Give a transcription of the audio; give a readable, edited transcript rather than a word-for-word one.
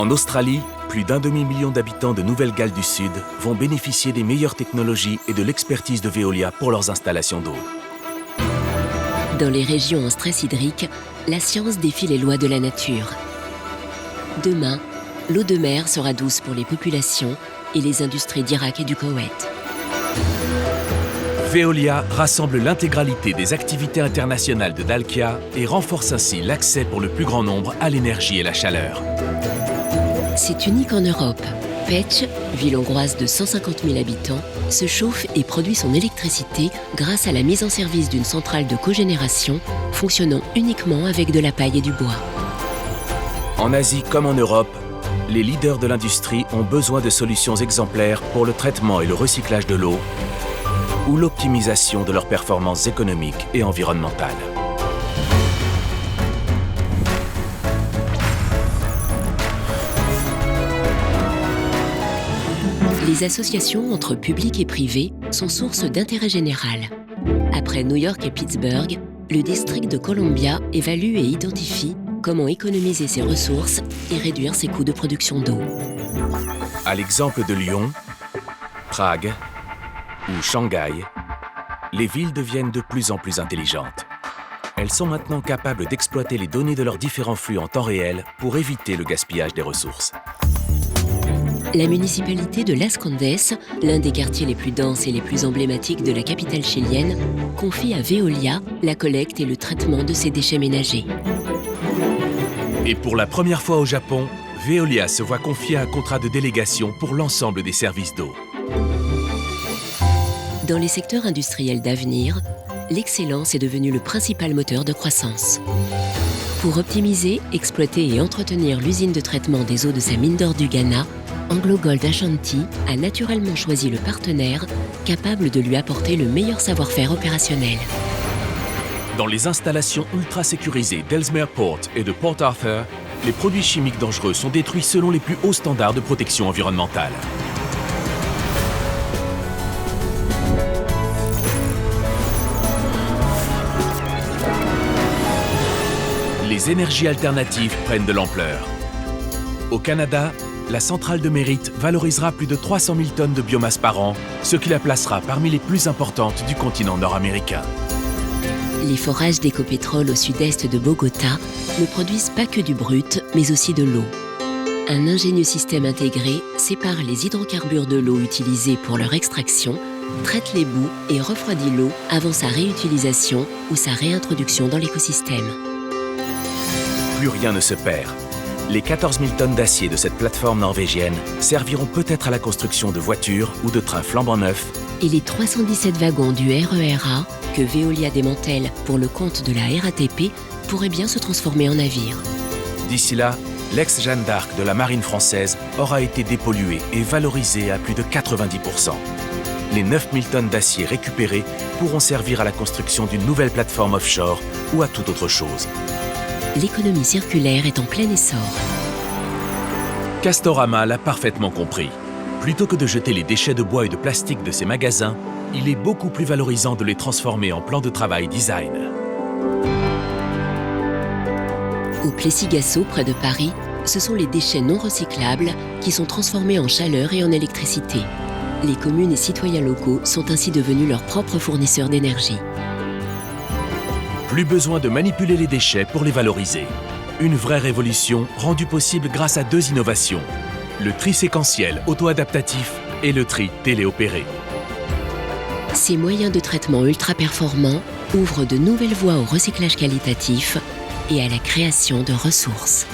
En Australie, plus d'1 demi-million d'habitants de Nouvelle-Galles du Sud vont bénéficier des meilleures technologies et de l'expertise de Veolia pour leurs installations d'eau. Dans les régions en stress hydrique, la science défie les lois de la nature. Demain, l'eau de mer sera douce pour les populations et les industries d'Irak et du Koweït. Veolia rassemble l'intégralité des activités internationales de Dalkia et renforce ainsi l'accès pour le plus grand nombre à l'énergie et la chaleur. C'est unique en Europe. Pécs, ville hongroise de 150 000 habitants, se chauffe et produit son électricité grâce à la mise en service d'une centrale de cogénération fonctionnant uniquement avec de la paille et du bois. En Asie comme en Europe, les leaders de l'industrie ont besoin de solutions exemplaires pour le traitement et le recyclage de l'eau ou l'optimisation de leurs performances économiques et environnementales. Les associations entre public et privé sont source d'intérêt général. Après New York et Pittsburgh, le district de Columbia évalue et identifie comment économiser ses ressources et réduire ses coûts de production d'eau. À l'exemple de Lyon, Prague ou Shanghai, les villes deviennent de plus en plus intelligentes. Elles sont maintenant capables d'exploiter les données de leurs différents flux en temps réel pour éviter le gaspillage des ressources. La municipalité de Las Condes, l'un des quartiers les plus denses et les plus emblématiques de la capitale chilienne, confie à Veolia la collecte et le traitement de ses déchets ménagers. Et pour la première fois au Japon, Veolia se voit confier un contrat de délégation pour l'ensemble des services d'eau. Dans les secteurs industriels d'avenir, l'excellence est devenue le principal moteur de croissance. Pour optimiser, exploiter et entretenir l'usine de traitement des eaux de sa mine d'or du Ghana, AngloGold Ashanti a naturellement choisi le partenaire capable de lui apporter le meilleur savoir-faire opérationnel. Dans les installations ultra sécurisées d'Ellesmere Port et de Port Arthur, les produits chimiques dangereux sont détruits selon les plus hauts standards de protection environnementale. Les énergies alternatives prennent de l'ampleur. Au Canada, la centrale de Merritt valorisera plus de 300 000 tonnes de biomasse par an, ce qui la placera parmi les plus importantes du continent nord-américain. Les forages d'Ecopétrol au sud-est de Bogota ne produisent pas que du brut, mais aussi de l'eau. Un ingénieux système intégré sépare les hydrocarbures de l'eau utilisés pour leur extraction, traite les boues et refroidit l'eau avant sa réutilisation ou sa réintroduction dans l'écosystème. Plus rien ne se perd. Les 14 000 tonnes d'acier de cette plateforme norvégienne serviront peut-être à la construction de voitures ou de trains flambant neufs. Et les 317 wagons du RER A que Veolia démantèle pour le compte de la RATP pourraient bien se transformer en navires. D'ici là, l'ex-Jeanne d'Arc de la marine française aura été dépollué et valorisé à plus de 90%. Les 9 000 tonnes d'acier récupérées pourront servir à la construction d'une nouvelle plateforme offshore ou à toute autre chose. L'économie circulaire est en plein essor. Castorama l'a parfaitement compris. Plutôt que de jeter les déchets de bois et de plastique de ses magasins, il est beaucoup plus valorisant de les transformer en plan de travail design. Au Plessis-Gassot, près de Paris, ce sont les déchets non recyclables qui sont transformés en chaleur et en électricité. Les communes et citoyens locaux sont ainsi devenus leurs propres fournisseurs d'énergie. Plus besoin de manipuler les déchets pour les valoriser. Une vraie révolution rendue possible grâce à 2 innovations. Le tri séquentiel auto-adaptatif et le tri téléopéré. Ces moyens de traitement ultra performants ouvrent de nouvelles voies au recyclage qualitatif et à la création de ressources.